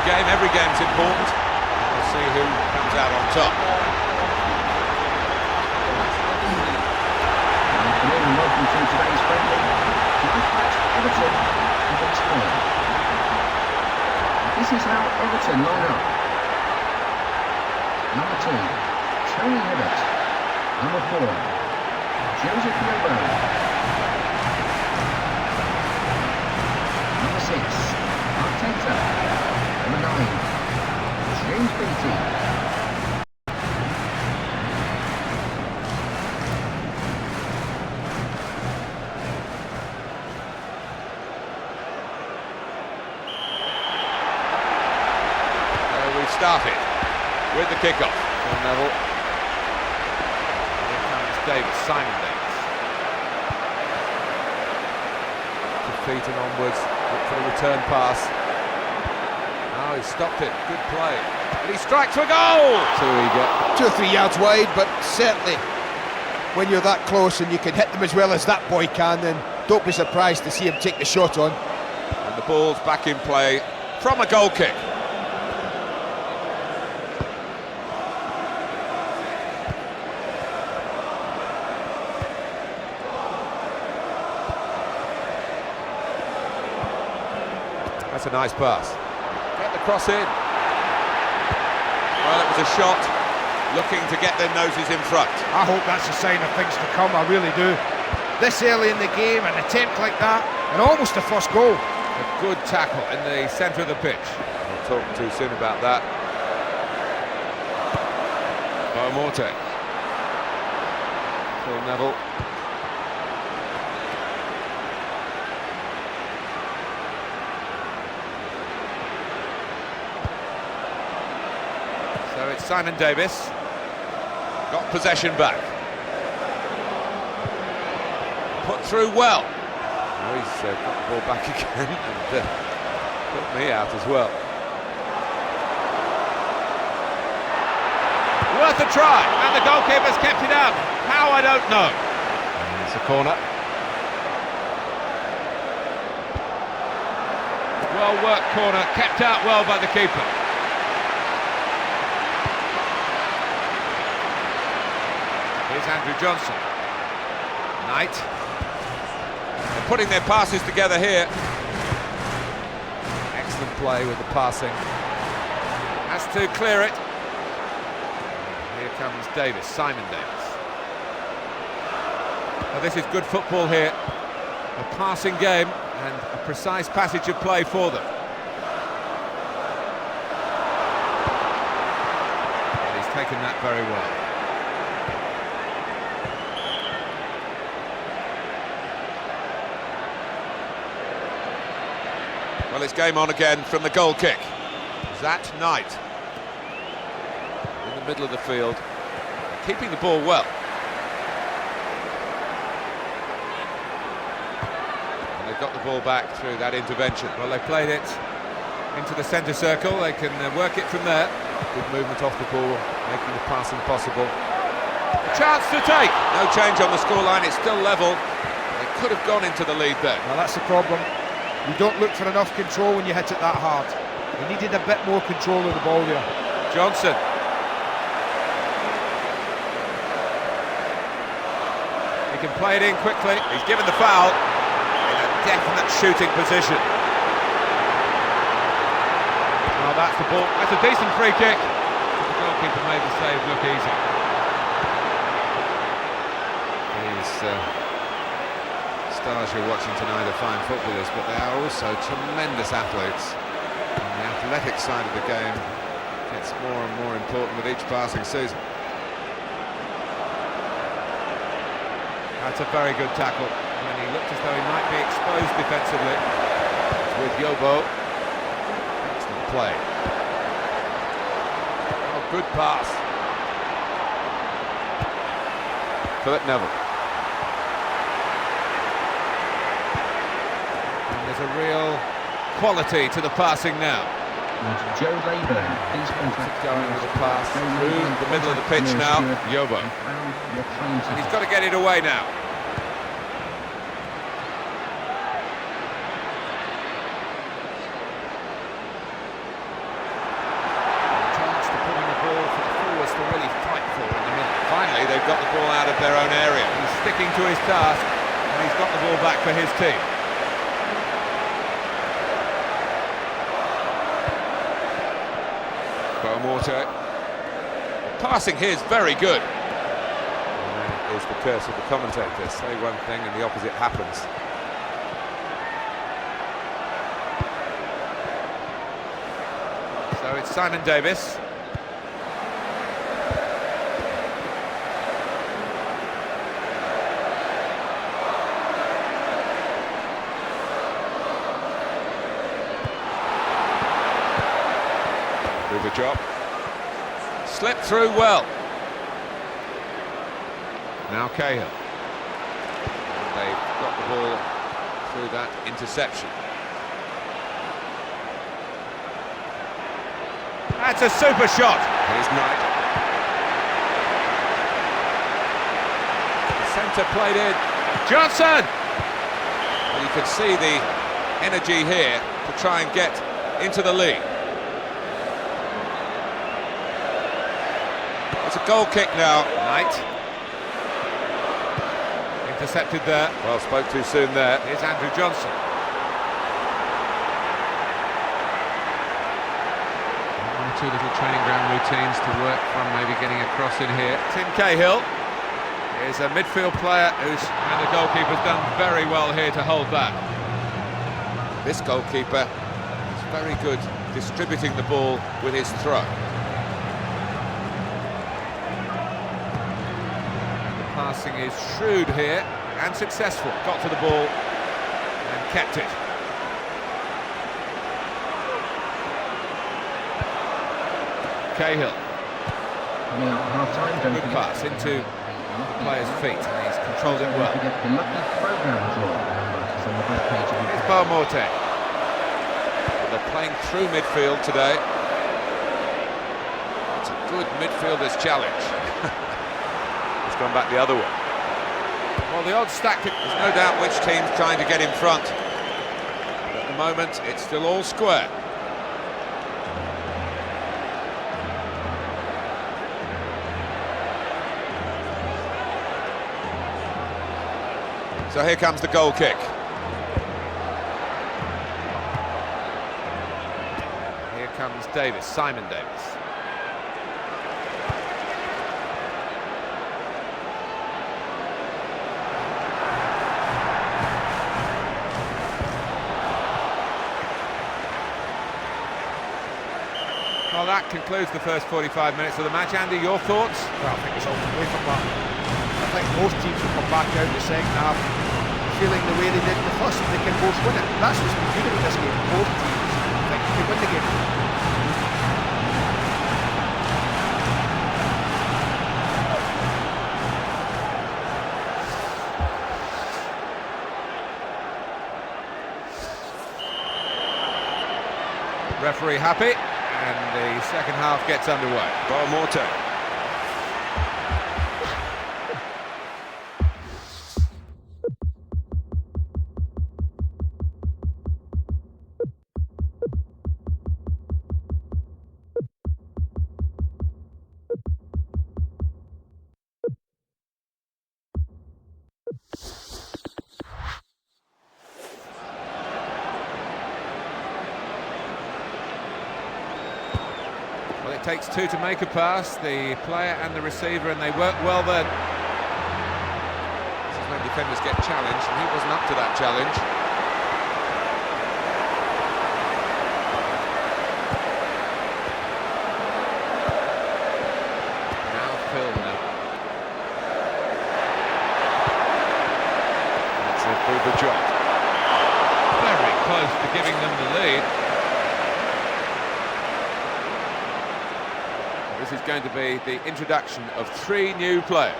Game, every game's important. We'll see who comes out on top. Welcome to today's friendly. Tonight's match, Everton against Fulham. This is how Everton line up. Number 2, Tony Hibbert. Number 4, Joseph Yobo. Number 6, Arteta. Number 9, James Beattie. We've started with the kickoff. Phil Neville. Here comes Davis, Simon Davis. To feet and onwards, look for the return pass. Oh, he stopped it. Good play. And he strikes for goal! So he got 2 or 3 yards wide, but certainly when you're that close and you can hit them as well as that boy can, then don't be surprised to see him take the shot on. And the ball's back in play from a goal kick. That's a nice pass. Get the cross in. Well, it was a shot looking to get their noses in front. I hope that's a sign of things to come, I really do. This early in the game, an attempt like that, and almost a first goal. A good tackle in the centre of the pitch. Not talking too soon about that. Morte. Phil Neville. So it's Simon Davis. Got possession back. Put through well. Oh, he's got the ball back again and put me out as well. Worth a try, and the goalkeeper's kept it out. How, I don't know. And it's a corner. Well worked corner, kept out well by the keeper. Here's Andrew Johnson. Knight. They're putting their passes together here. Excellent play with the passing. Has to clear it. Here comes Davis, Simon Davis. Well, this is good football here. A passing game and a precise passage of play for them. And he's taken that very well. Well, it's game on again from the goal kick. That Knight. In the middle of the field, keeping the ball well. And they've got the ball back through that intervention. Well, they played it into the centre circle. They can work it from there. Good movement off the ball, making the passing possible. A chance to take. No change on the scoreline. It's still level. They could have gone into the lead there. Well, that's the problem. You don't look for enough control when you hit it that hard. He needed a bit more control of the ball there. Johnson. He can play it in quickly. He's given the foul in a definite shooting position. Well, that's the ball. That's a decent free kick. The goalkeeper made the save look easy. He's stars you're watching tonight are fine footballers, but they are also tremendous athletes. And the athletic side of the game gets more and more important with each passing season. That's a very good tackle, and he looked as though he might be exposed defensively. It's with Yobo. Excellent play. Oh, good pass. Philip Neville. And there's a real quality to the passing now. And Joe Leyburn, please contact Going with a pass through the middle of the pitch now. Yobo. And he's got to get it away now. Chance to put in the ball for the forwards to really fight for in the middle. Finally, they've got the ball out of their own area. He's sticking to his task, and he's got the ball back for his team. Morte. Passing here is very good. And that is the curse of the commentator. Say one thing and the opposite happens. So it's Simon Davis. Do the job. Slipped through well. Now Cahill. And they've got the ball through that interception. That's a super shot. Here's Knight. The centre played in. Johnson! Well, you can see the energy here to try and get into the lead. It's a goal kick now. Knight. Intercepted there. Well, spoke too soon there. Here's Andrew Johnson. One or two little training ground routines to work from, maybe getting across in here. Tim Cahill is a midfield player and the goalkeeper's done very well here to hold that. This goalkeeper is very good distributing the ball with his throw. Passing is shrewd here and successful. Got to the ball and kept it. Cahill. Good pass into the player's feet, and he's controlled it well. Here's Morte. They're playing through midfield today. It's a good midfielder's challenge. Gone back the other way. Well, the odds stacked. There's no doubt which team's trying to get in front. But at the moment, it's still all square. So here comes the goal kick. Here comes Davis, Simon Davis. Well, that concludes the first 45 minutes of the match. Andy, your thoughts? Well, I think it's all away from that. I think most teams will come back out in the second half feeling the way they did in the first. They can both win it. That's what's been good in this game. Both teams think they can win the game. Referee happy. And the second half gets underway. Morte. Well, it takes two to make a pass, the player and the receiver, and they work well then. This is when defenders get challenged, and he wasn't up to that challenge. Now Filner. That's a Booba job. Very close to giving them the lead. This is going to be the introduction of 3 new players.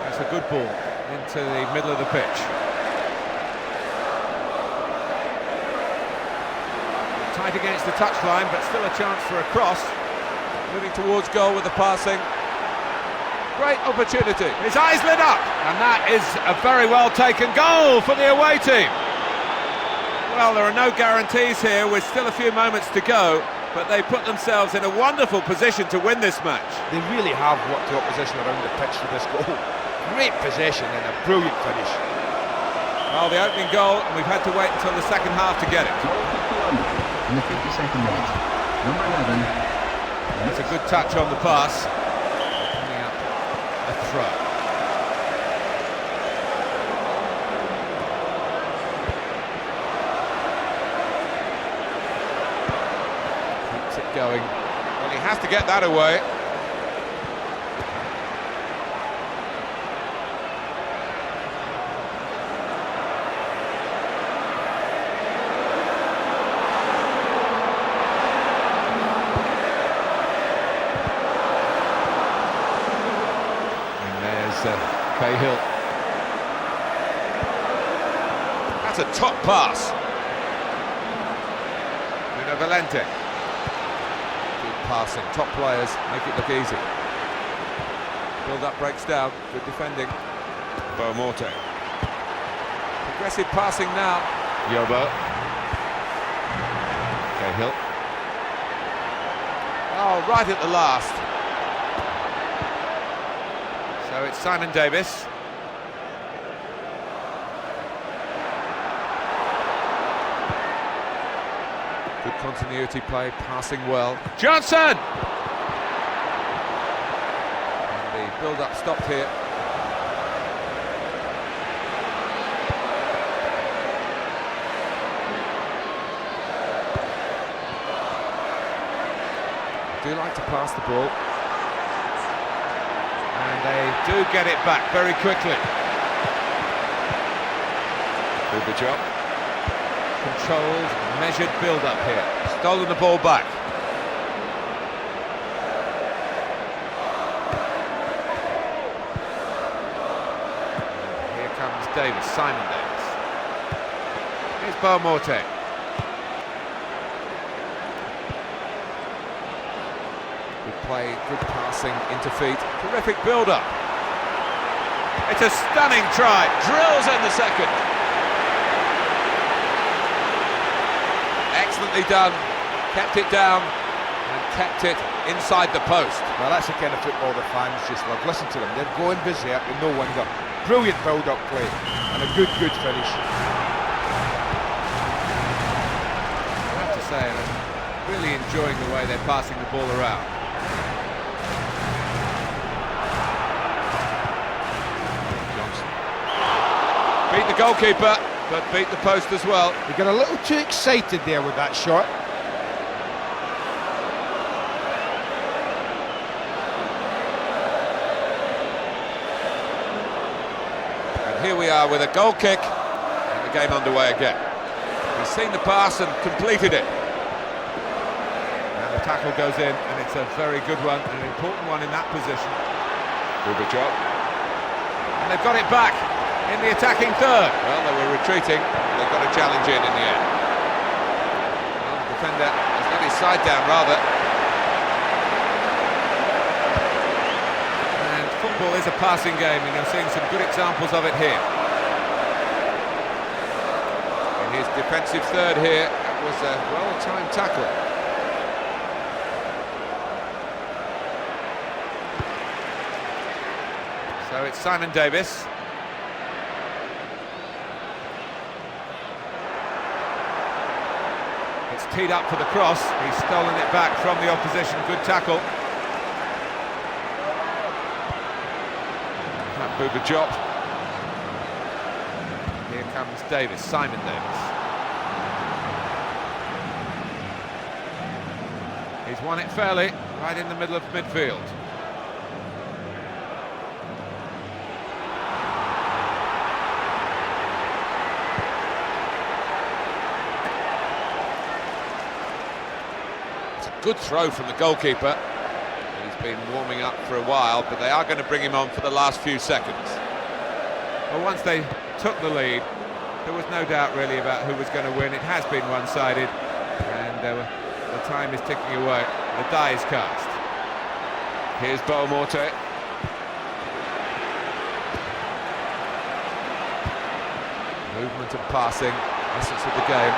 That's a good ball into the middle of the pitch. Tight against the touchline, but still a chance for a cross. Moving towards goal with the passing. Great opportunity. His eyes lit up, and that is a very well taken goal for the away team. Well, there are no guarantees here, with still a few moments to go, but they put themselves in a wonderful position to win this match. They really have worked the opposition around the pitch for this goal. Great possession and a brilliant finish. Well, the opening goal, and we've had to wait until the second half to get it. In the 52nd minute, number 11. It's a good touch on the pass. Coming up a throw. Keeps it going. Well, he has to get that away. Cahill. That's a top pass. Nuno Valente. Good passing. Top players make it look easy. Build-up breaks down. Good defending. Boamorte. Progressive passing now. Yobo. Cahill. Oh, right at the last. So it's Simon Davis. Good continuity play, passing well. Johnson! And the build-up stopped here. They do like to pass the ball. And they do get it back very quickly. Good job. Controlled, measured build-up here. Stolen the ball back. Here comes Davis, Simon Davis. Here's Boamorte. Good play, good passing into feet. Terrific build-up. It's a stunning try. Drills in the second. Excellently done. Kept it down and kept it inside the post. Well, that's the kind of football the fans just love. Listen to them, they're going berserk, and no wonder. Brilliant build-up play and a good finish. I have to say, I'm really enjoying the way they're passing the ball around. Johnson. Beat the goalkeeper, but beat the post as well. He got a little too excited there with that shot. And here we are with a goal kick and the game underway again. He's seen the pass and completed it. And the tackle goes in, and it's a very good one, an important one in that position. Good job. And they've got it back in the attacking third. Well, they were retreating. They've got a challenge in the end. Well, the defender has got his side down, rather. And football is a passing game, and you're seeing some good examples of it here. In his defensive third here, that was a well-timed tackle. So it's Simon Davis. It's teed up for the cross. He's stolen it back from the opposition. Good tackle. Booba Jop. Here comes Davis, Simon Davis. He's won it fairly, right in the middle of midfield. It's a good throw from the goalkeeper. He's been warming up for a while, but they are going to bring him on for the last few seconds. Well, once they took the lead, there was no doubt really about who was going to win. It has been one-sided, and the time is ticking away. The die is cast. Here's Beaumorte. Movement and passing, essence of the game.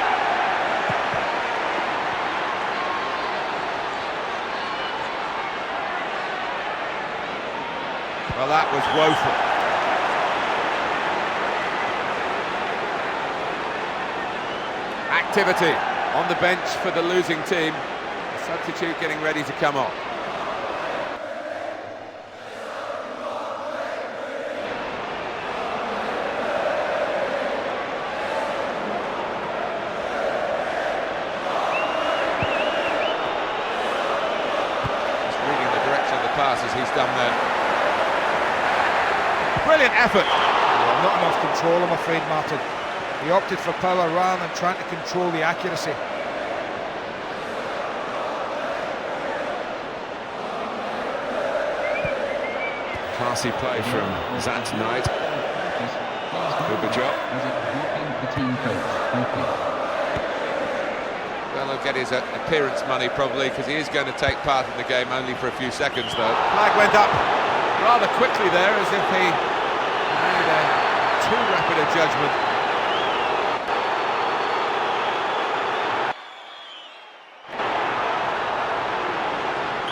Well, that was woeful. Activity on the bench for the losing team. The substitute getting ready to come on. Just reading the direction of the pass as he's done there. Brilliant effort. Well, not enough control, I'm afraid, Martin. He opted for power rather than trying to control the accuracy. Classy play from Zant Knight. Good job. Well, he'll get his appearance money probably, because he is going to take part in the game only for a few seconds though. Flag went up rather quickly there, as if he made too rapid a judgment.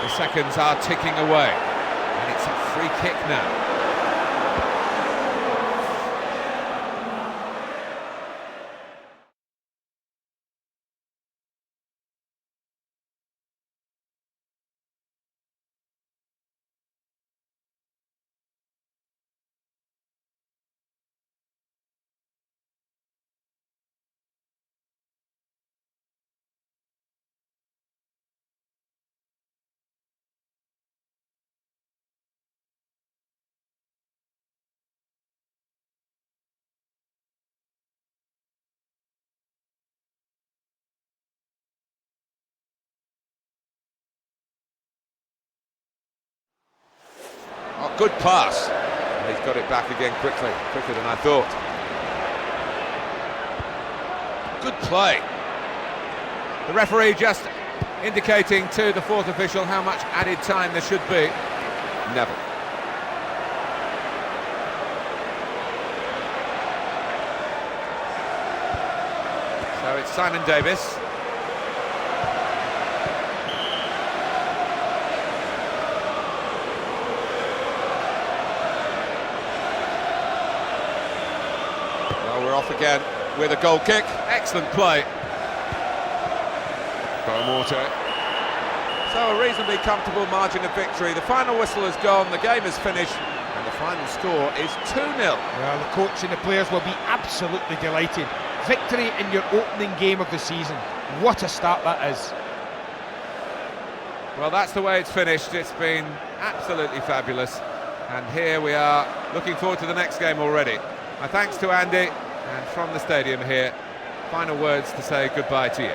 The seconds are ticking away, and it's a free kick now. Oh, good pass. He's got it back again quickly, quicker than I thought. Good play. The referee just indicating to the fourth official how much added time there should be. Neville. So it's Simon Davis. We're off again with a goal kick. Excellent play. Beaumorte. So a reasonably comfortable margin of victory. The final whistle has gone, the game is finished, and the final score is 2-0. Well, the coach and the players will be absolutely delighted. Victory in your opening game of the season. What a start that is. Well, that's the way it's finished. It's been absolutely fabulous. And here we are, looking forward to the next game already. My thanks to Andy. And from the stadium here, final words to say goodbye to you.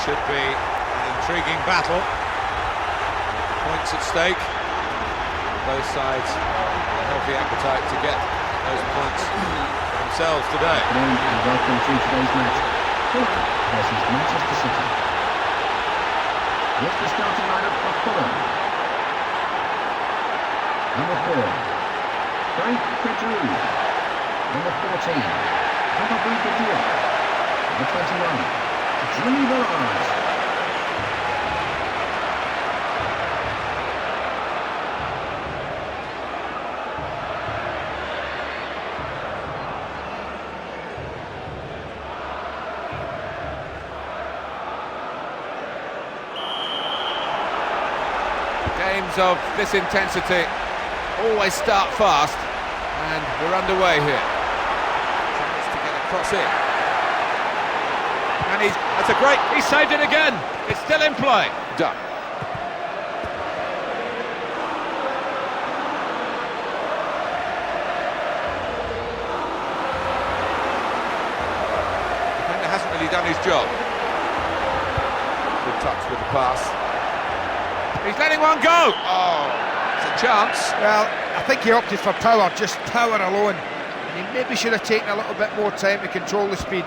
should be an intriguing battle. Points at stake. Both sides a healthy appetite to get those points themselves today. And welcome to today's match. Fulham versus Manchester City. Here's the starting lineup for Fulham. Number 4, Frank Pedro. Number 14, Mamadou Badia. Number 21, Jimmy Barrage. Games of this intensity always start fast, and we're underway here. Chance to get a cross in. And that's a great, he saved it again! It's still in play. Done. Defender hasn't really done his job. Good touch with the pass. He's letting one go! Oh, it's a chance. Well, I think he opted for power, just power alone. And he maybe should have taken a little bit more time to control the speed.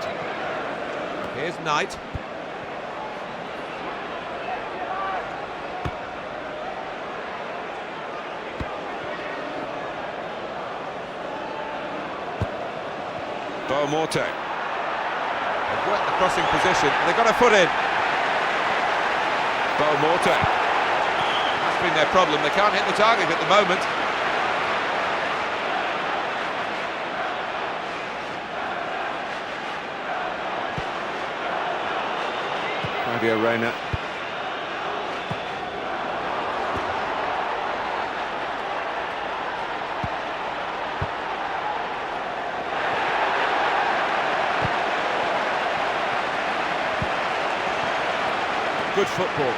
Here's Knight. Morte. They've worked the crossing position, and they've got a foot in. Morte. That's been their problem, they can't hit the target at the moment. Claudio Reyna. Good football.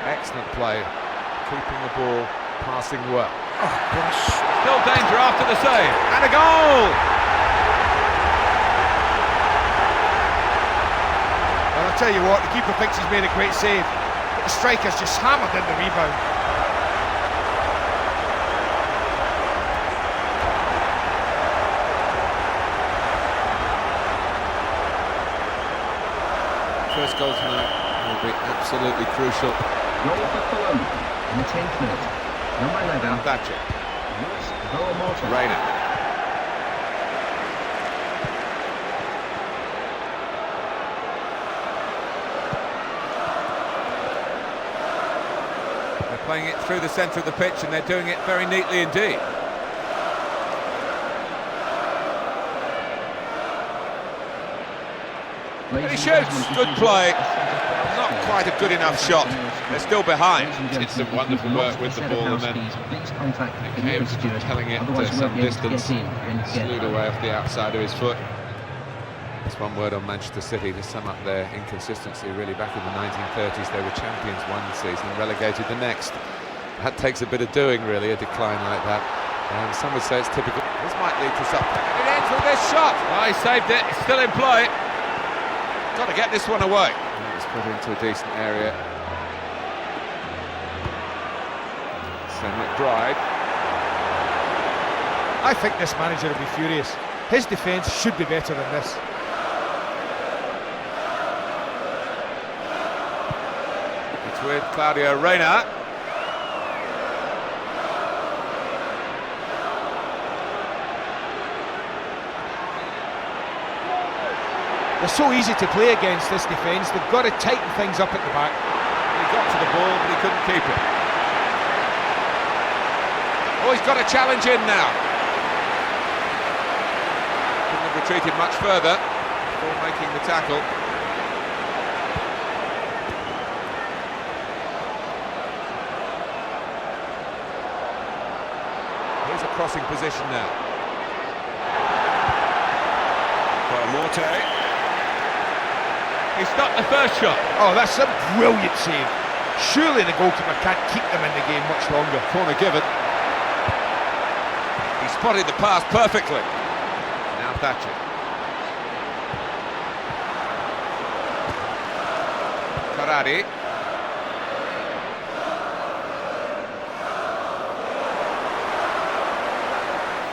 Excellent play, keeping the ball, passing well. Oh, gosh. Still danger after the save, and a goal! Well, I'll tell you what, the keeper thinks he's made a great save, but the striker's just hammered in the rebound. First goal tonight will be absolutely crucial. Goal for Fulham in the 10th minute. Number 11, Thatcher. Morte. Reyna. They're playing it through the centre of the pitch, and they're doing it very neatly indeed. And he shoots, good play. Not quite a good enough shot. They're still behind. Did some wonderful work with the ball, and then it came to propelling it to some distance, slewed away off the outside of his foot. That's one word on Manchester City to sum up their inconsistency. Really, back in the 1930s, they were champions one season and relegated the next. That takes a bit of doing, really, a decline like that. Some would say it's typical. This might lead to something. It ends with this shot. Oh, he saved it. It's still in play. Got to get this one away. It's put into a decent area. So McBride. I think this manager will be furious. His defence should be better than this. It's with Claudio Reyna. They're so easy to play against, this defence. They've got to tighten things up at the back. He got to the ball, but he couldn't keep it. Oh, he's got a challenge in now. Couldn't have retreated much further before making the tackle. Here's a crossing position now. Morte. He stopped the first shot. Oh, that's a brilliant save. Surely the goalkeeper can't keep them in the game much longer. Corner given. He spotted the pass perfectly. Thatcher. Karadi.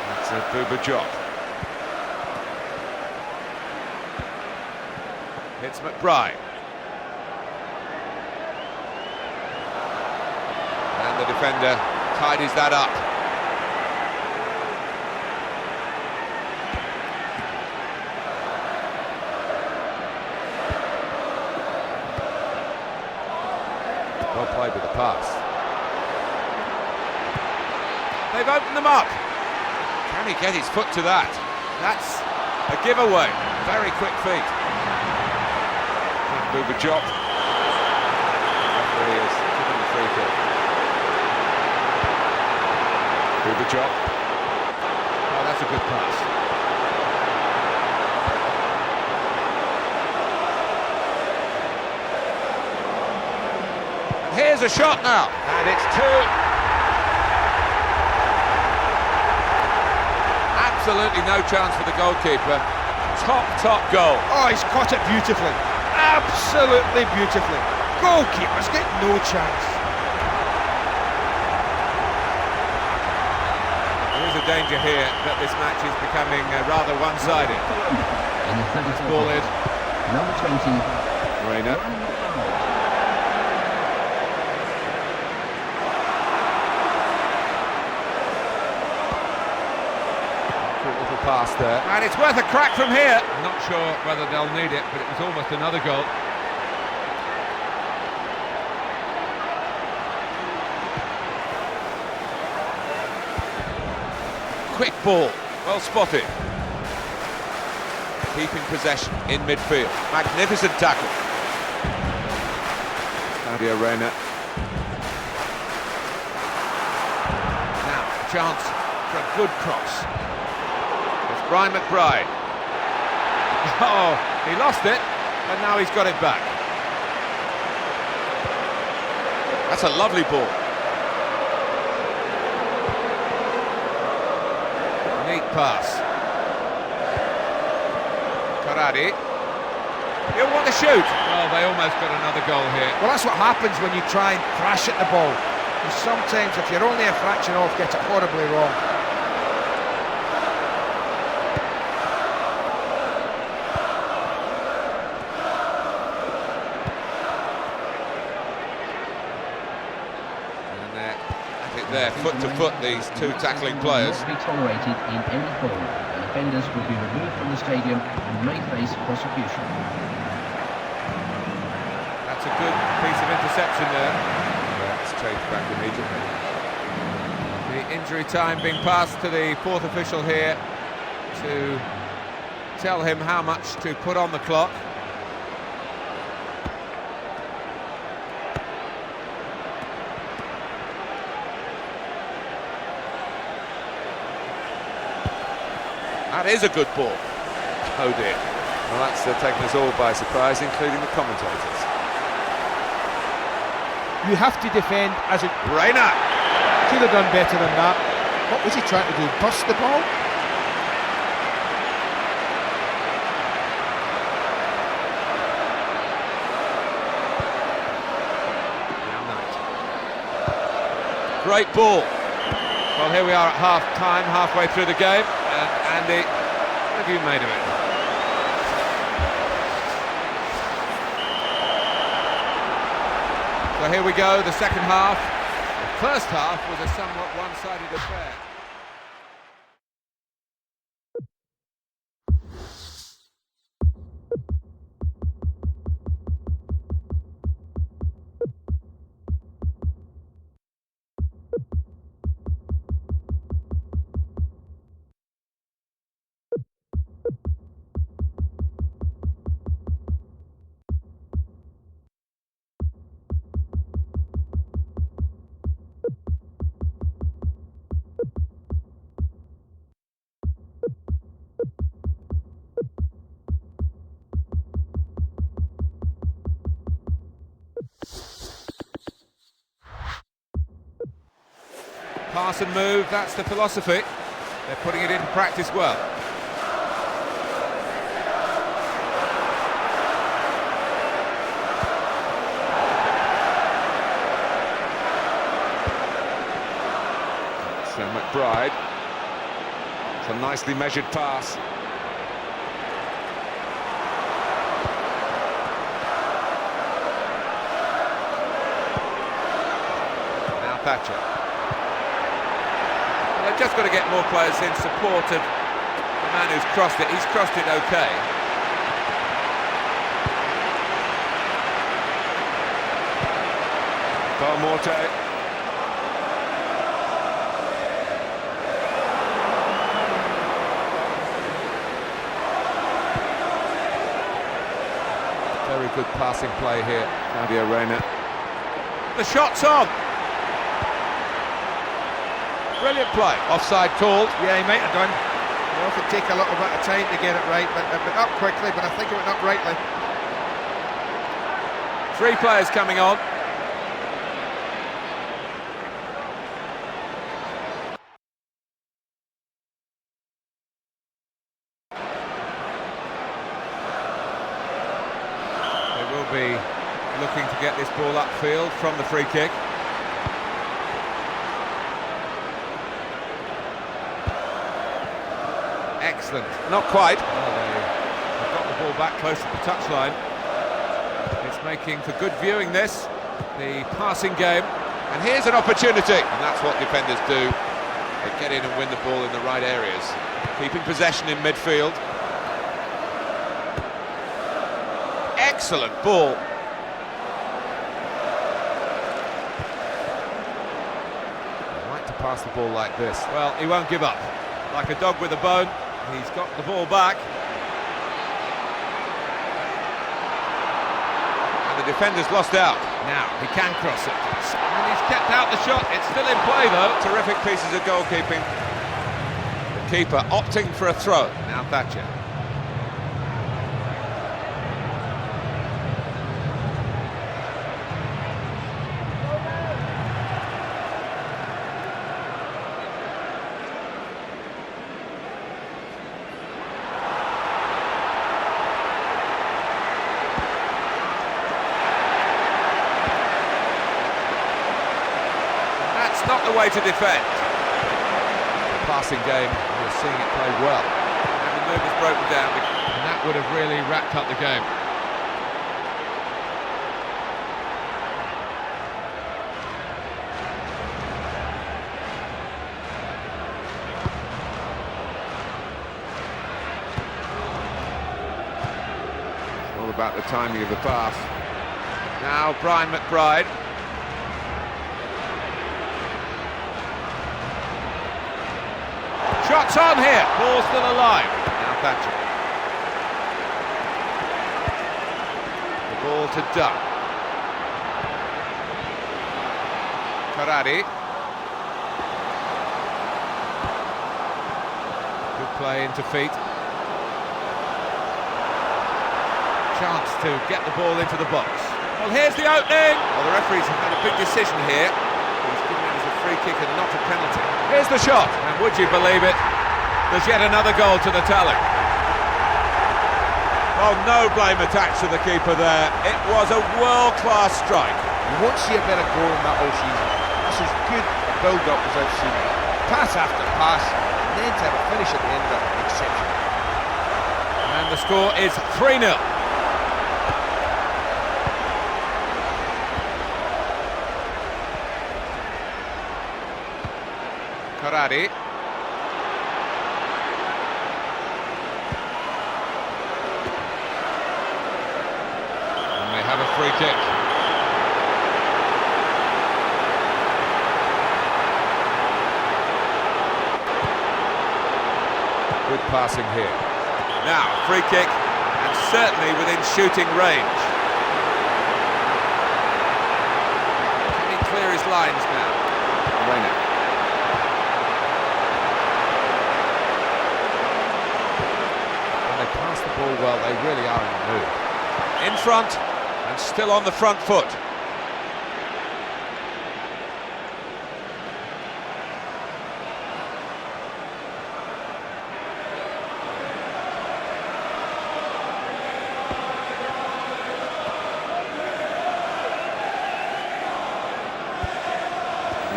That's a Booba job. It's McBride. And the defender tidies that up. Well played with the pass. They've opened them up. Can he get his foot to that? That's a giveaway. Very quick feet. Booba job. There he is, giving the free kick. Booba job. Oh, that's a good pass. And here's a shot now. And it's two. Absolutely no chance for the goalkeeper. Top goal. Oh, he's caught it beautifully. Absolutely beautifully. Goalkeepers get no chance. There is a danger here that this match is becoming rather one-sided. In the 34th Ball in. number 20, Reina. Little pass there. And it's worth a crack from here. Not sure whether they'll need it, but it was almost another goal. Quick ball, well spotted. Keeping possession in midfield. Magnificent tackle. Claudio Reina. Now, a chance for a good cross. It's Brian McBride. Oh, he lost it, and now he's got it back. That's a lovely ball. Neat pass. Karadi. He'll want to shoot. Oh, they almost got another goal here. Well, that's what happens when you try and crash at the ball. And sometimes, if you're only a fraction off, get it horribly wrong. There, foot to foot, these two tackling players. Not be tolerated in any form, and offenders will be removed from the stadium and may face prosecution. That's a good piece of interception there. That's changed back immediately. The injury time being passed to the fourth official here to tell him how much to put on the clock. That is a good ball. Oh dear. Well, that's taken us all by surprise, including the commentators. You have to defend as a... Reina! Could have done better than that. What was he trying to do? Bust the ball? Great ball. Well, here we are at half-time, halfway through the game. Andy, what have you made of it? So here we go, the second half. The first half was a somewhat one-sided affair. Pass and move, that's the philosophy. They're putting it into practice well. McBride. It's a nicely measured pass. Now Thatcher. They've just got to get more players in support of the man who's crossed it. He's crossed it okay. Morte. Very good passing play here. Claudio Reyna. The shot's on. Brilliant play. Offside called. Yeah, he might have done. They often take a little bit of time to get it right, but it went up quickly, but I think it went up rightly. 3 players coming on. Be looking to get this ball upfield from the free kick. Excellent. Not quite. They've got the ball back close to the touchline. It's making for good viewing this, the passing game. And here's an opportunity. And that's what defenders do. They get in and win the ball in the right areas. Keeping possession in midfield. Excellent ball. I like to pass the ball like this. Well, he won't give up. Like a dog with a bone, he's got the ball back. And the defender's lost out. Now, he can cross it. And he's kept out the shot. It's still in play, though. Terrific pieces of goalkeeping. The keeper opting for a throw. Now Thatcher. Not the way to defend. The passing game, you're seeing it play well. And the move is broken down. And that would have really wrapped up the game. It's all about the timing of the pass. Now Brian McBride. Shots on here. Ball still alive. Now Thatcher. The ball to Duck. Karadi. Good play into feet. Chance to get the ball into the box. Well, here's the opening. Well, the referees have had a big decision here. He's given it as a free kick and not a penalty. Here's the shot. And would you believe it? There's yet another goal to the tally. Well, no blame attached to the keeper there. It was a world-class strike. You won't see a better goal than that all season. That's as good a build-up as I've seen. Pass after pass, and then to have a finish at the end of it, exceptional. And the score is 3-0. Karadi. And they have a free kick. Good passing here. Now, free kick, and certainly within shooting range. Can he clear his lines now? Reyna. Pass the ball well, they really are in the mood. In front, and still on the front foot.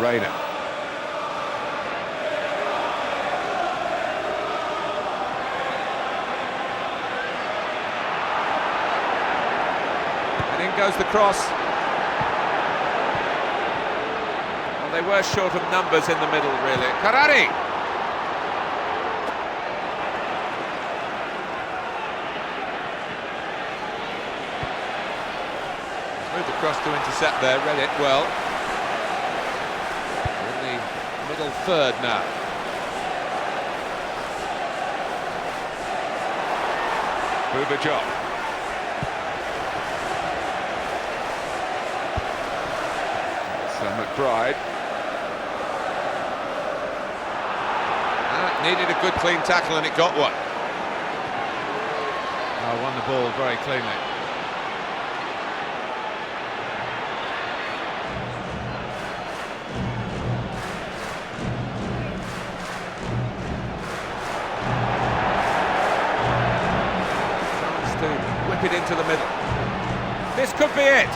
Reyna. In goes the cross. Well, they were short of numbers in the middle, really. Karari! Moved across to intercept there, read it well. In the middle third now. Bubajov. So McBride. Needed a good clean tackle and it got one. Oh, won the ball very cleanly. Whip it into the middle. This could be it.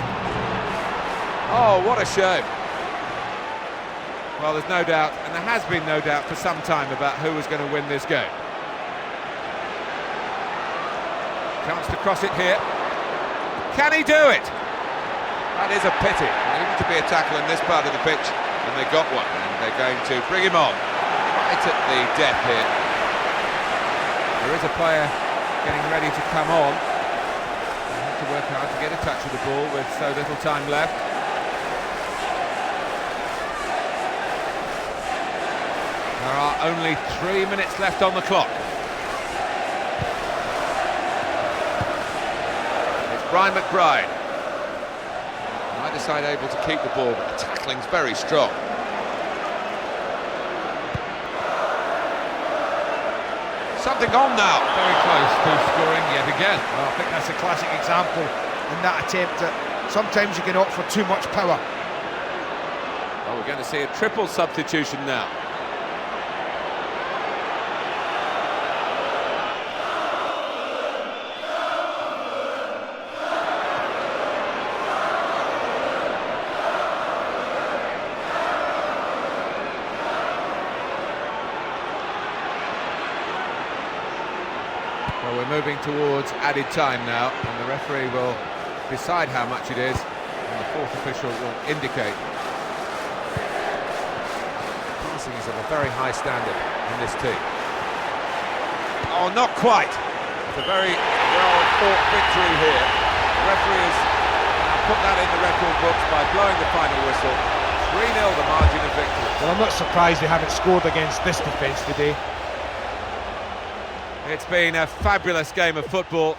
Oh, what a shame. Well, there's no doubt, and there has been no doubt for some time about who was going to win this game. Chance to cross it here. Can he do it? That is a pity. There needed to be a tackle in this part of the pitch, and they got one, and they're going to bring him on right at the death here. There is a player getting ready to come on. To work hard to get a touch of the ball with so little time left. There are only 3 minutes left on the clock. It's Brian McBride. Neither side able to keep the ball, but the tackling's very strong. Something on now. Very close to scoring yet again. Well, I think that's a classic example in that attempt that sometimes you can opt for too much power. Well, we're going to see a triple substitution now. Well, we're moving towards added time now, and the referee will decide how much it is, and the fourth official will indicate. Passing is of a very high standard in this team. Oh, not quite. It's a very well-fought victory here. The referee has put that in the record books by blowing the final whistle. 3-0 the margin of victory. Well, I'm not surprised they haven't scored against this defence today. It's been a fabulous game of football.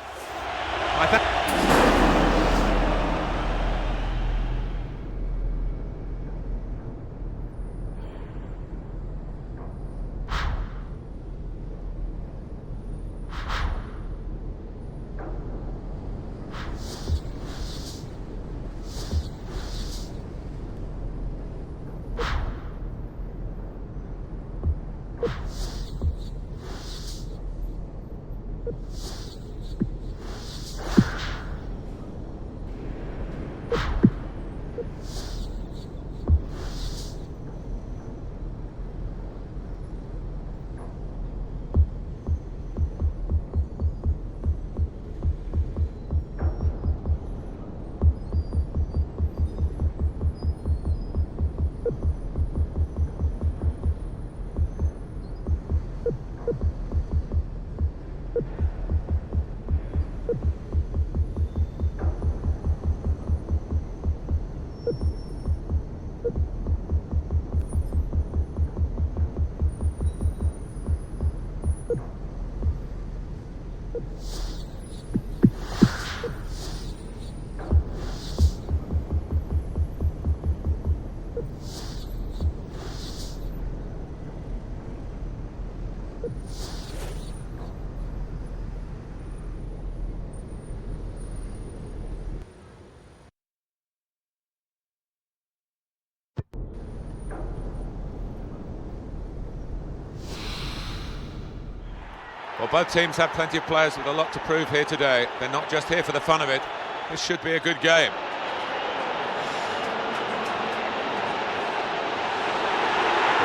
Well, both teams have plenty of players with a lot to prove here today. They're not just here for the fun of it. This should be a good game. Good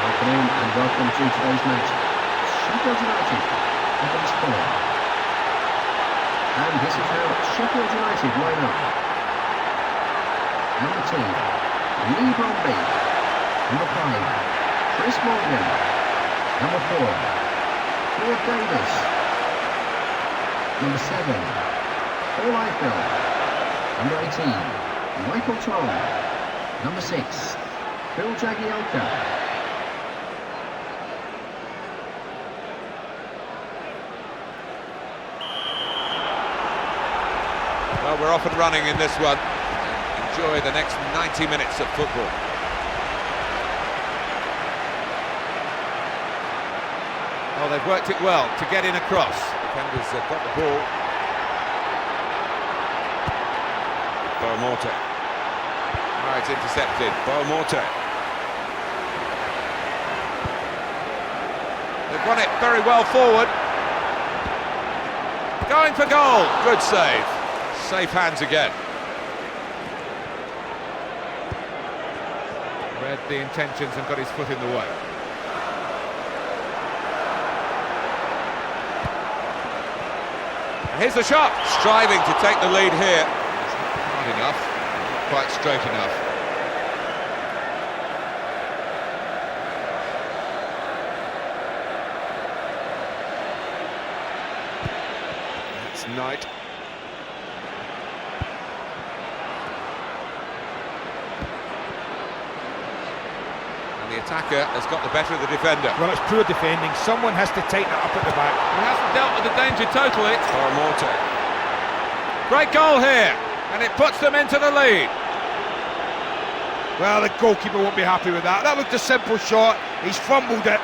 afternoon and welcome to today's match. Sheffield United against Fulham. And this is how Sheffield United line up. Number 2, Lee Bromby. Number 5, Chris Morgan. Number 4, Ford Davis. Number 7, Paul Eichel. Number 18, Michael Tom. Number 6, Phil Jagielka. Well, we're off and running in this one. Enjoy the next 90 minutes of football. Oh, they've worked it well to get in across. Defenders have got the ball. Beaumorte. Oh, it's intercepted. Beaumorte. They've won it very well forward. Going for goal. Good save. Safe hands again. Read the intentions and got his foot in the way. Here's the shot, striving to take the lead here. Hard enough, not quite straight enough. It's Knight. And the attacker has got the better of the defender. Well, it's poor defending. Someone has to tighten it up at the back. He hasn't dealt with the danger totally. Beaumorte. Great goal here, and it puts them into the lead. Well, the goalkeeper won't be happy with that. That looked a simple shot. He's fumbled it,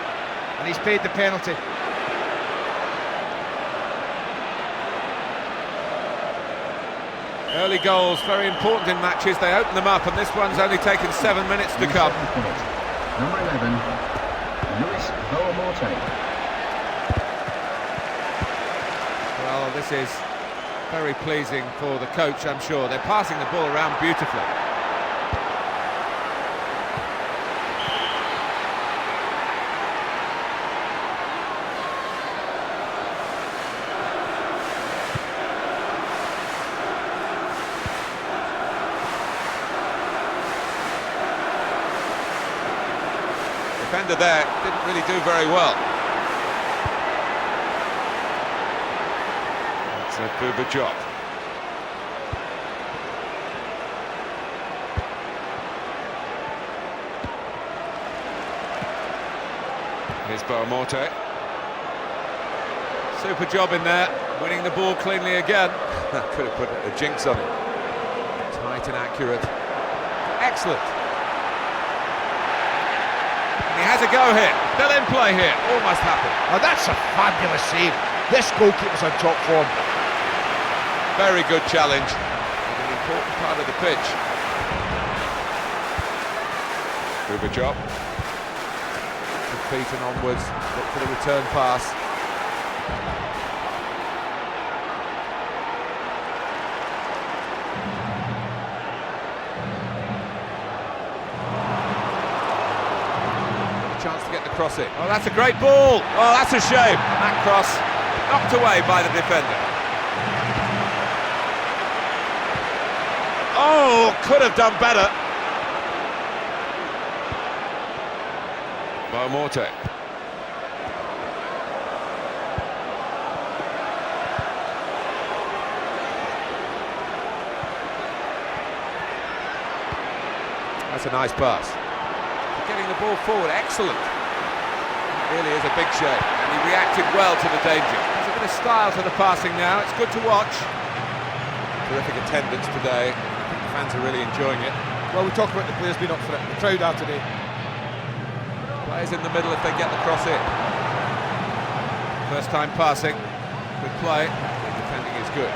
and he's paid the penalty. Early goals, very important in matches. They open them up, and this one's only taken 7 minutes to come. Number 11, Luis Beaumorte. Well, this is very pleasing for the coach, I'm sure. They're passing the ball around beautifully. Defender there didn't really do very well. It's a Buba job. Here's Beaumorte. Super job in there, winning the ball cleanly again. Could have put a jinx on it. Tight and accurate. Excellent. He has a go here, still in play here, almost happened. Oh, that's a fabulous save. This goalkeeper's on top form. Very good challenge, an important part of the pitch. Buba job. Good feet and onwards, look for the return pass. Chance to get the cross in. Oh, that's a great ball. Oh, that's a shame. And that cross knocked away by the defender. Oh, could have done better. Beaumorte. That's a nice pass. Getting the ball forward, excellent. Really is a big shame, and he reacted well to the danger. There's a bit of style to the passing now, it's good to watch. Terrific attendance today, I think the fans are really enjoying it. Well, we talk about the players being up for it. The crowd are today. Players in the middle if they get the cross in. First time passing, good play, the defending is good.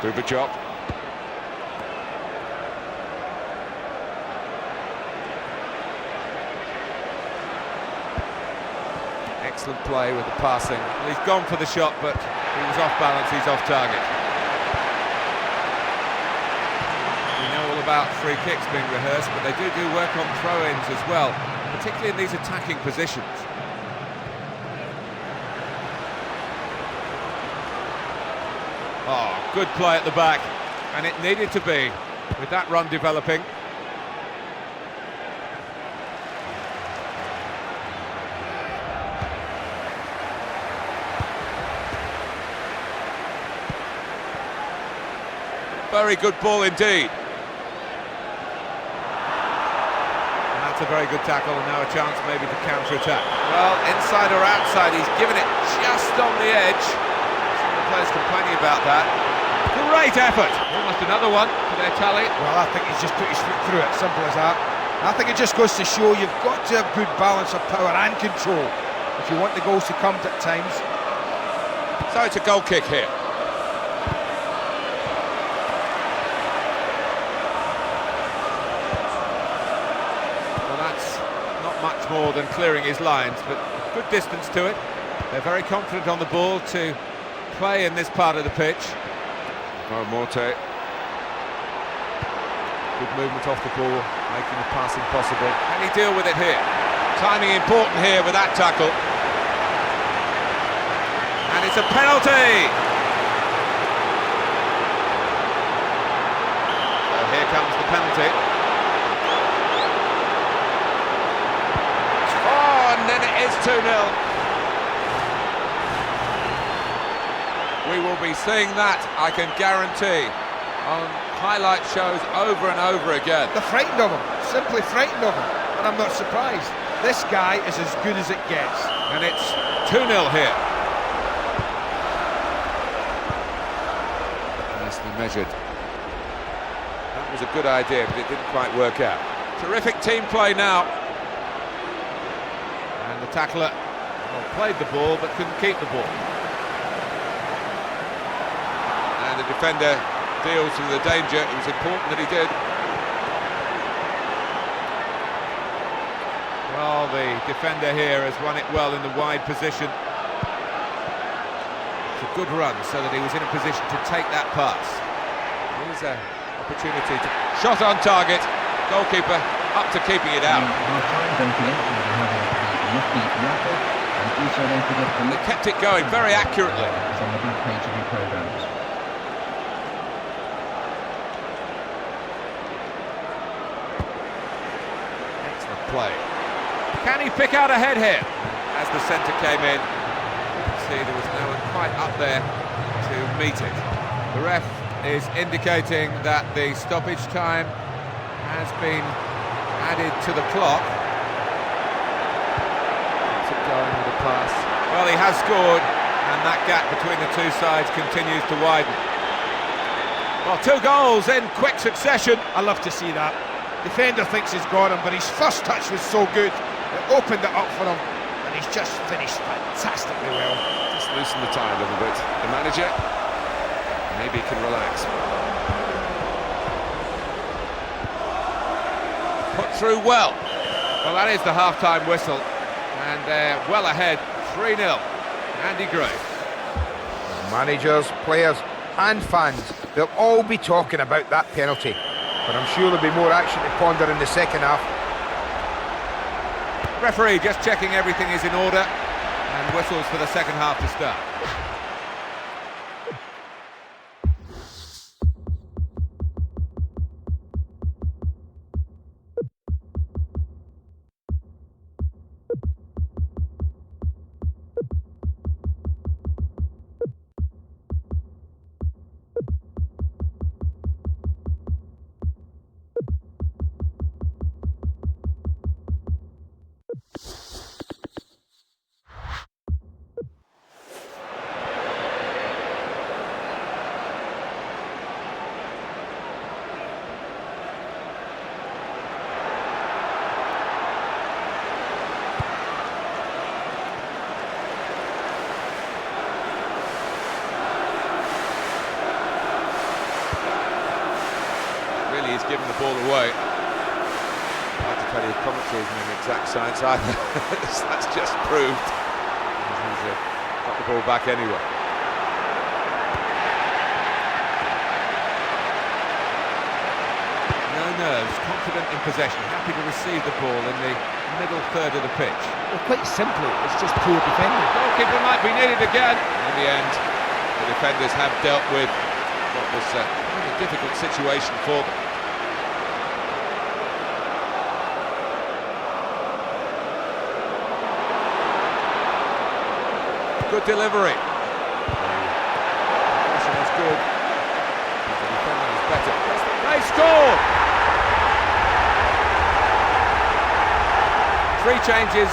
Buba job. Excellent play with the passing. Well, he's gone for the shot, but he was off balance, he's off target. We know all about free kicks being rehearsed, but they do work on throw-ins as well, particularly in these attacking positions. Oh, good play at the back, and it needed to be, with that run developing. Very good ball indeed. And that's a very good tackle, and now a chance maybe to counter-attack. Well, inside or outside, he's given it just on the edge. Some of the players complaining about that. Great effort! Almost another one for their tally. Well, I think he's just put his foot through it, simple as that. I think it just goes to show you've got to have good balance of power and control if you want the goals to come at times. So it's a goal kick here. Much more than clearing his lines, but good distance to it. They're very confident on the ball to play in this part of the pitch. Oh, Morte. Good movement off the ball, making the passing possible. Can he deal with it here? Timing important here with that tackle. And it's a penalty! So here comes the penalty. And then it is 2-0. We will be seeing that, I can guarantee, on highlight shows over and over again. They're frightened of him, simply frightened of him, and I'm not surprised. This guy is as good as it gets. And it's 2-0 here. Nicely measured. That was a good idea, but it didn't quite work out. Terrific team play now. The tackler played the ball but couldn't keep the ball. And the defender deals with the danger. It was important that he did. Well, the defender here has run it well in the wide position. It's a good run so that he was in a position to take that pass. Here's an opportunity to shot on target. Goalkeeper up to keeping it out. And they kept it going very accurately. It's on the back page of your programmes. Excellent play. Can he pick out a head here? As the centre came in, you can see there was no one quite up there to meet it. The ref is indicating that the stoppage time has been added to the clock. Going with the pass. Well, he has scored, and that gap between the two sides continues to widen. Well, 2 goals in quick succession. I love to see that. Defender thinks he's got him, but his first touch was so good, it opened it up for him, and he's just finished fantastically well. Just loosen the tie a little bit. The manager maybe can relax. Put through well. Well, that is the half-time whistle. And they're well ahead, 3-0. Andy Gray. Managers, players and fans, they'll all be talking about that penalty. But I'm sure there'll be more action to ponder in the second half. Referee just checking everything is in order and whistles for the second half to start. He's given the ball away. Hard to tell you, commentary isn't an exact science either. That's just proved. He's got the ball back anyway. No nerves, confident in possession, happy to receive the ball in the middle third of the pitch. Well, quite simply, it's just poor defending. Goalkeeper might be needed again. In the end, the defenders have dealt with what was a difficult situation for them. Good delivery. The pressure was good, but the defender was better. They scored! 3 changes,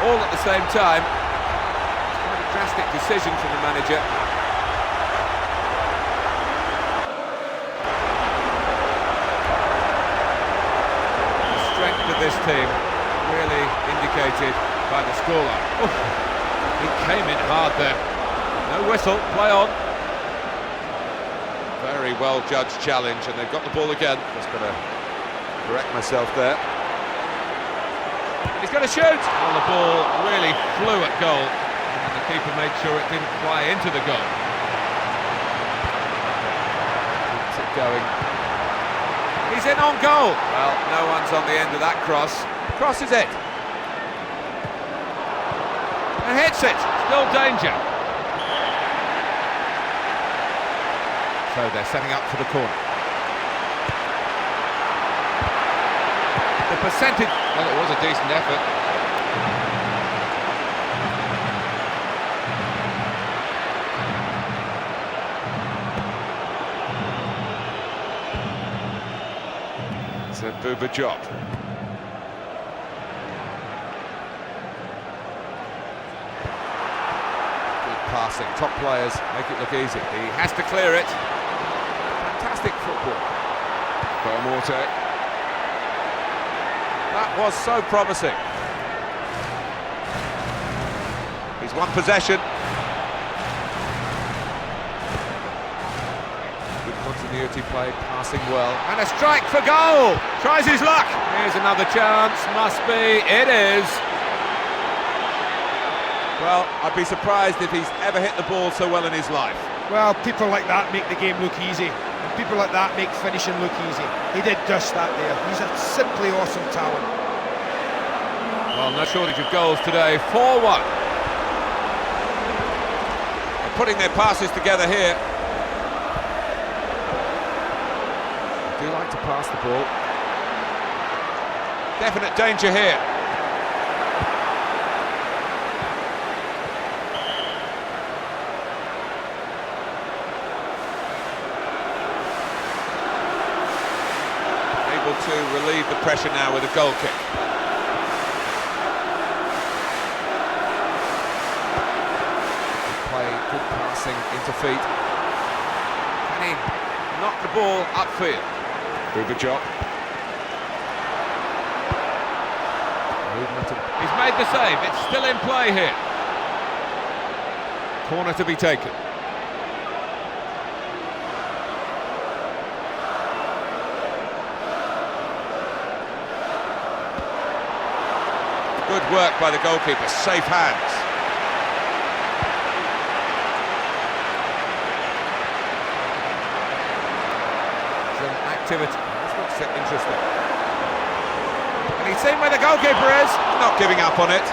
all at the same time. It's quite a drastic decision from the manager. The strength of this team really indicated by the scoreline. He came in hard there. No whistle, play on. Very well judged challenge, and they've got the ball again. Just got to correct myself there. He's going to shoot! Well, the ball really flew at goal, and the keeper made sure it didn't fly into the goal. Keeps it going. He's in on goal! Well, no one's on the end of that cross. Crosses it. And hits it. Still danger. So they're setting up for the corner. The percentage... Well, it was a decent effort. It's a Booba job. Good passing. Top players make it look easy. He has to clear it. Fantastic football. Morte. That was so promising. He's won possession. Good continuity play, passing well. And a strike for goal! Tries his luck! Here's another chance, must be, it is. Well, I'd be surprised if he's ever hit the ball so well in his life. Well, people like that make the game look easy. And people like that make finishing look easy. He did just that there. He's a simply awesome talent. Well, no shortage of goals today. 4-1. They're putting their passes together here. They do like to pass the ball. Definite danger here. To relieve the pressure now with a goal kick. Good play, good passing into feet. Can he knock the ball upfield? Booba job. He's made the save, it's still in play here. Corner to be taken. Good work by the goalkeeper, safe hands. It's an activity, this looks interesting. And he's seen where the goalkeeper is, not giving up on it,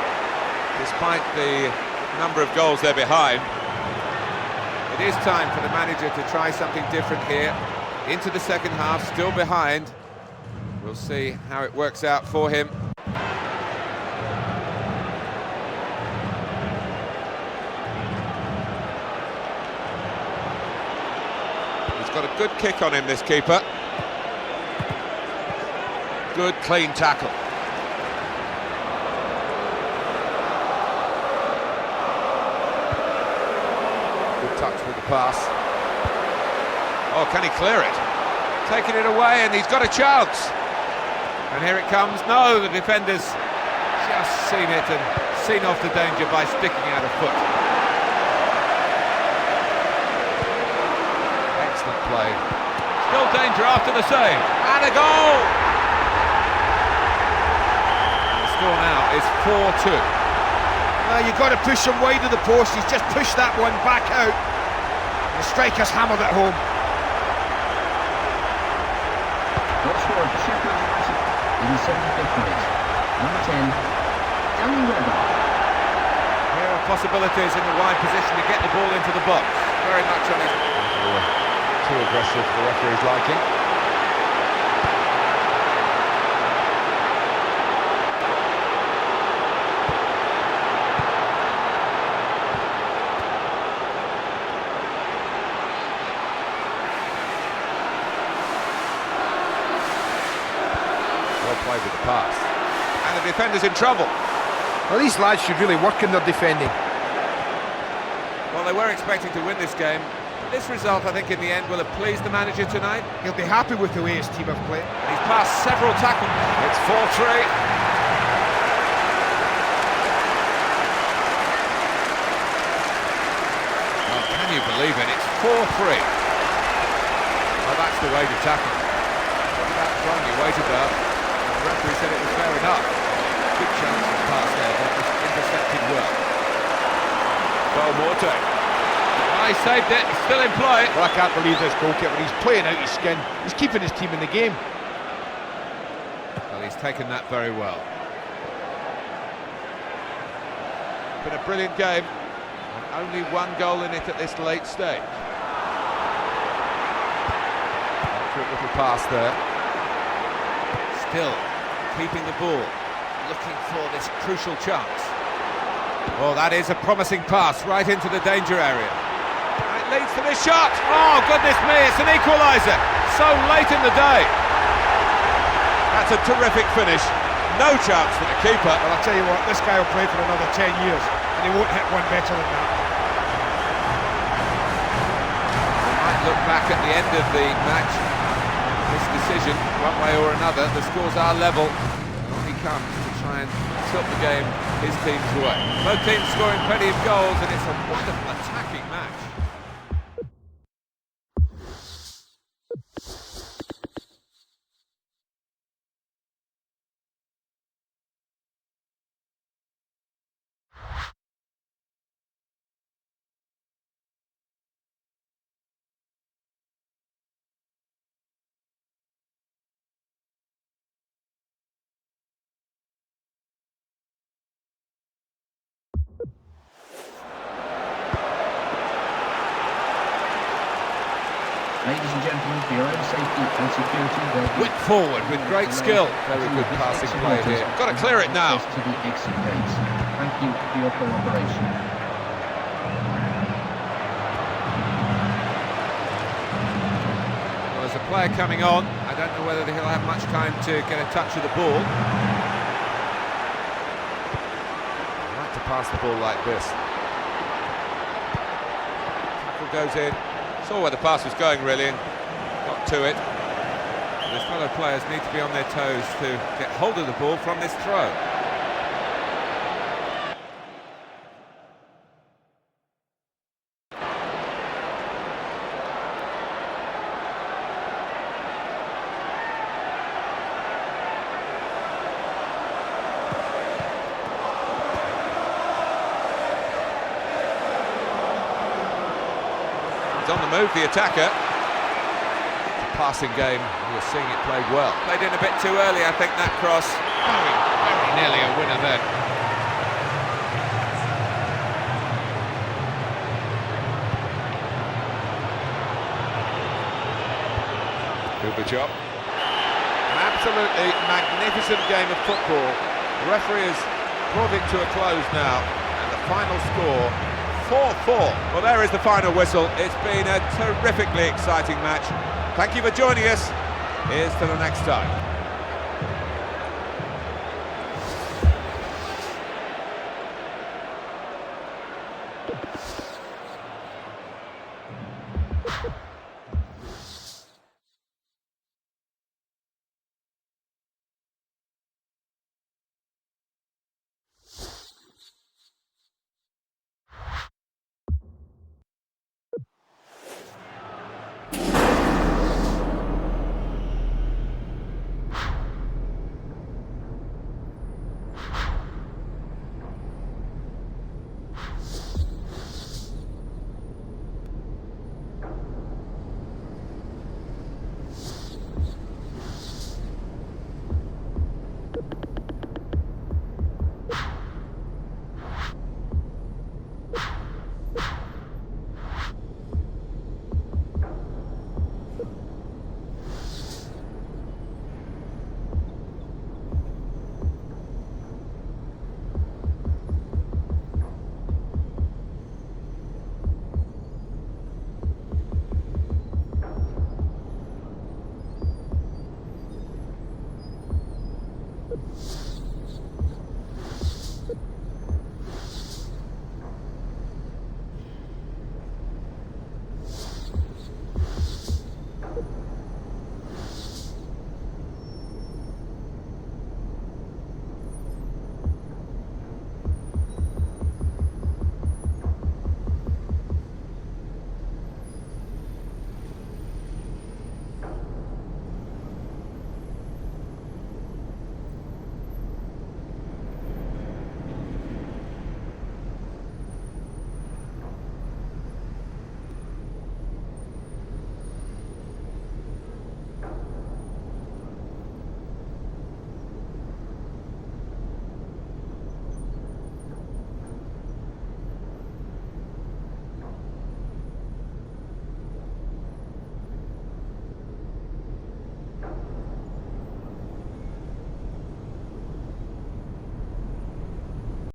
despite the number of goals they're behind. It is time for the manager to try something different here. Into the second half, still behind. We'll see how it works out for him. Got a good kick on him, this keeper. Good clean tackle. Good touch with the pass. Oh, can he clear it? Taking it away, and he's got a chance. And here it comes. No, the defender's just seen it and seen off the danger by sticking out a foot. Play. Still danger after the save. And a goal! The score now is 4-2. You've got to push him wide of the post. He's just pushed that one back out. The striker's hammered it home. Got scored for Sheffield United in the 75th minute. Number 10, Danny Webber. Here are possibilities in the wide position to get the ball into the box. very much on his... Too aggressive for the referee's liking. Well played with the pass. And the defender's in trouble. Well, these lads should really work in their defending. Well, they were expecting to win this game. But this result, I think, in the end, will have pleased the manager tonight. He'll be happy with the way his team have played. He's passed several tackles. It's 4-3. Well, can you believe it? It's 4-3. Well, that's the way to tackle. What about throwing your weight about? The referee said it was fair enough. Good chance of pass there, but it was intercepted well. Well, Morte. Oh, he saved it, it's still in play. Well, I can't believe this goalkeeper. He's playing out his skin. He's keeping his team in the game. Well, he's taken that very well. Been a brilliant game, and only one goal in it at this late stage. Quick little pass there. Still keeping the ball, looking for this crucial chance. Oh, that is a promising pass right into the danger area. And it leads to this shot. Oh, goodness me, it's an equaliser. So late in the day. That's a terrific finish. No chance for the keeper. Well, I'll tell you what, this guy will play for another 10 years, and he won't hit one better than that. We might look back at the end of the match. This decision, one way or another, the scores are level. On he comes to try and tilt the game his team's way. Both teams scoring plenty of goals, and it's a wonderful attacking match. Ladies and gentlemen, for your own safety and security, there will be Whip forward with great skill. Very good passing play here. Got to clear it now. access to the exit gates. Thank you for your cooperation. Well, there's a player coming on. I don't know whether he'll have much time to get a touch of the ball. I like to pass the ball like this. Tackle goes in. Saw where the pass was going, really, and got to it. His fellow players need to be on their toes to get hold of the ball from this throw. He's on the move, the attacker. It's a passing game, you're seeing it played well. Played in a bit too early, I think, that cross. Very nearly a winner then. Good job. An absolutely magnificent game of football. The referee has brought it to a close now, and the final score 4-4. Well, there is the final whistle. It's been a terrifically exciting match. Thank you for joining us. Here's to the next time.